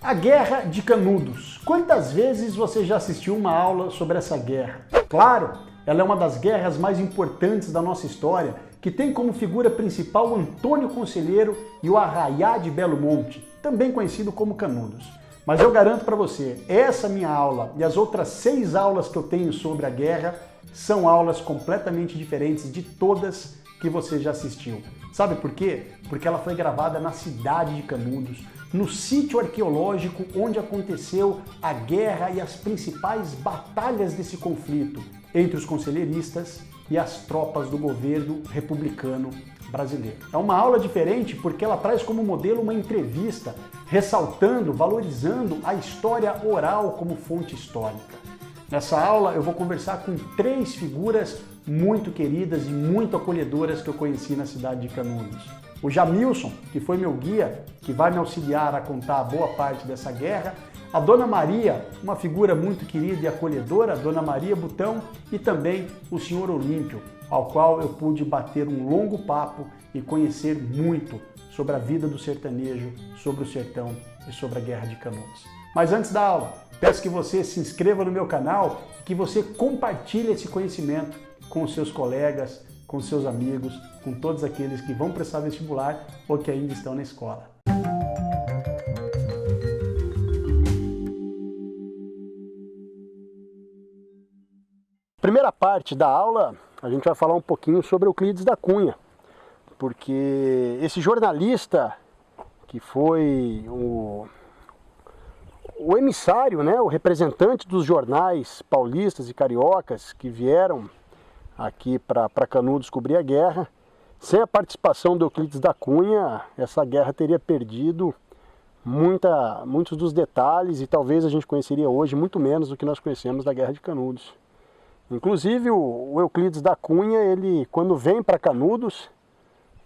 A Guerra de Canudos. Quantas vezes você já assistiu uma aula sobre essa guerra? Claro, ela é uma das guerras mais importantes da nossa história, que tem como figura principal Antônio Conselheiro e o Arraiá de Belo Monte, também conhecido como Canudos. Mas eu garanto para você, essa minha aula e as outras 6 aulas que eu tenho sobre a guerra são aulas completamente diferentes de todas que você já assistiu. Sabe por quê? Porque ela foi gravada na cidade de Canudos, no sítio arqueológico onde aconteceu a guerra e as principais batalhas desse conflito entre os conselheiristas e as tropas do governo republicano brasileiro. É uma aula diferente porque ela traz como modelo uma entrevista, ressaltando, valorizando a história oral como fonte histórica. Nessa aula eu vou conversar com 3 figuras muito queridas e muito acolhedoras que eu conheci na cidade de Canudos. O Jamilson, que foi meu guia, que vai me auxiliar a contar boa parte dessa guerra. A Dona Maria, uma figura muito querida e acolhedora, a Dona Maria Butão, e também o Senhor Olímpio, ao qual eu pude bater um longo papo e conhecer muito sobre a vida do sertanejo, sobre o sertão e sobre a Guerra de Canudos. Mas antes da aula, peço que você se inscreva no meu canal e que você compartilhe esse conhecimento com os seus colegas, com seus amigos, com todos aqueles que vão prestar vestibular ou que ainda estão na escola. Primeira parte da aula, a gente vai falar um pouquinho sobre Euclides da Cunha, porque esse jornalista que foi o emissário, né, o representante dos jornais paulistas e cariocas que vieram aqui para Canudos cobrir a guerra, sem a participação do Euclides da Cunha, essa guerra teria perdido muitos dos detalhes e talvez a gente conheceria hoje muito menos do que nós conhecemos da Guerra de Canudos. Inclusive o Euclides da Cunha, ele quando vem para Canudos,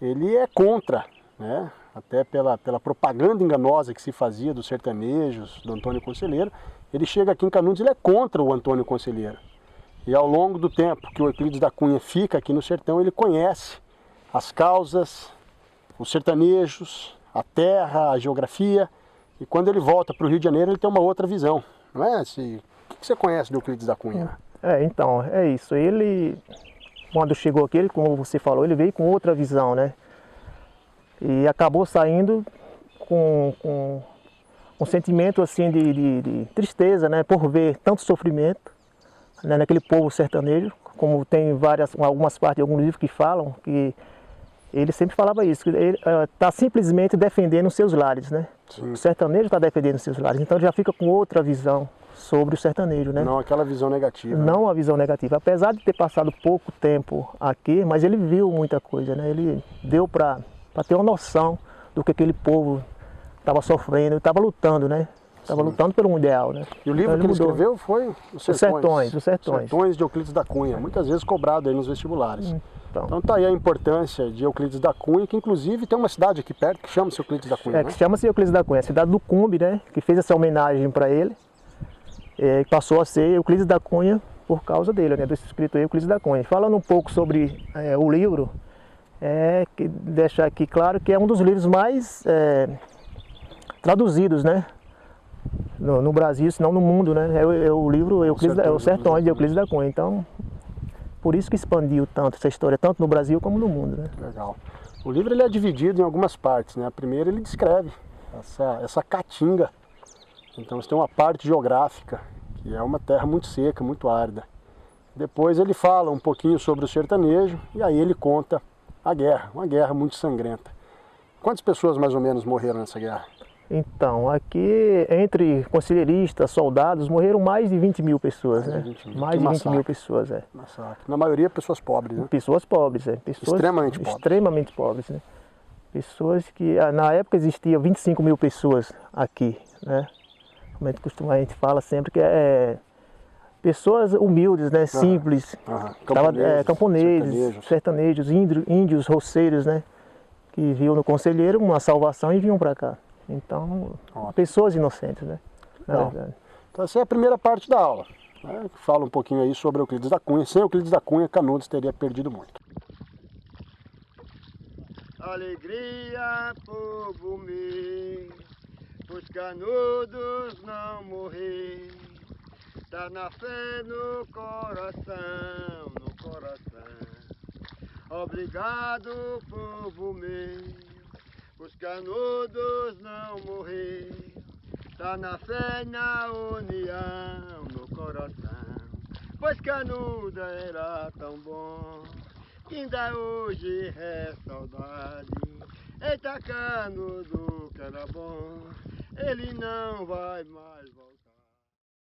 ele é contra, né? Até pela propaganda enganosa que se fazia dos sertanejos, do Antônio Conselheiro, ele chega aqui em Canudos, ele é contra o Antônio Conselheiro. E ao longo do tempo que o Euclides da Cunha fica aqui no sertão, ele conhece as causas, os sertanejos, a terra, a geografia, e quando ele volta para o Rio de Janeiro, ele tem uma outra visão, não é? O que você conhece do Euclides da Cunha? Então, é isso. Ele, quando chegou aqui, como você falou, ele veio com outra visão, né? E acabou saindo com um sentimento assim de tristeza, né? Por ver tanto sofrimento, né, naquele povo sertanejo, como tem algumas partes de alguns livros que falam, que ele sempre falava isso, que ele está simplesmente defendendo os seus lares, né? Sim. O sertanejo está defendendo os seus lares, então ele já fica com outra visão sobre o sertanejo, né? Não aquela visão negativa. Não a visão negativa. Apesar de ter passado pouco tempo aqui, mas ele viu muita coisa, né? Ele deu para ter uma noção do que aquele povo estava sofrendo, estava lutando, né? Estava lutando por um ideal, né? E o livro então, que ele escreveu foi Os Sertões. Os Sertões. Sertões de Euclides da Cunha, muitas vezes cobrado aí nos vestibulares. Então tá aí a importância de Euclides da Cunha, que inclusive tem uma cidade aqui perto que chama-se Euclides da Cunha, né? Que chama-se Euclides da Cunha, a cidade do Cumbe, né? Que fez essa homenagem para ele. Passou a ser Euclides da Cunha por causa dele, né? Do escritor Euclides da Cunha. Falando um pouco sobre o livro, que deixar aqui claro que é um dos livros mais traduzidos, né? No Brasil, se não no mundo, né? O livro Os Sertões de Euclides da Cunha. Então, por isso que expandiu tanto essa história, tanto no Brasil como no mundo, né? Legal. O livro ele é dividido em algumas partes, né? A primeira ele descreve essa caatinga. Então você tem uma parte geográfica, que é uma terra muito seca, muito árida. Depois ele fala um pouquinho sobre o sertanejo e aí ele conta a guerra, uma guerra muito sangrenta. Quantas pessoas mais ou menos morreram nessa guerra? Então, aqui entre conselheiristas, soldados, morreram mais de 20 mil pessoas, né? Mais de 20 mil pessoas, Massacre. Na maioria pessoas pobres, né? Pessoas pobres, Pessoas extremamente pobres, né? Pessoas que, na época existiam 25 mil pessoas aqui, né? Como a gente fala sempre que pessoas humildes, né? Simples, camponeses, sertanejos, índios, roceiros, né? Que viam no Conselheiro uma salvação e vinham para cá. Então, pessoas inocentes, né? Na verdade. Então essa é a primeira parte da aula, né? Fala um pouquinho aí sobre Euclides da Cunha. Sem Euclides da Cunha, Canudos teria perdido muito. Alegria, povo meu, Os canudos não morrer, tá na fé no coração, no coração. Obrigado, povo meu, os canudos não morrer, tá na fé e na união, no coração. Pois canudo era tão bom, que ainda hoje é saudade. Eita, canudo que era bom, ele não vai mais voltar.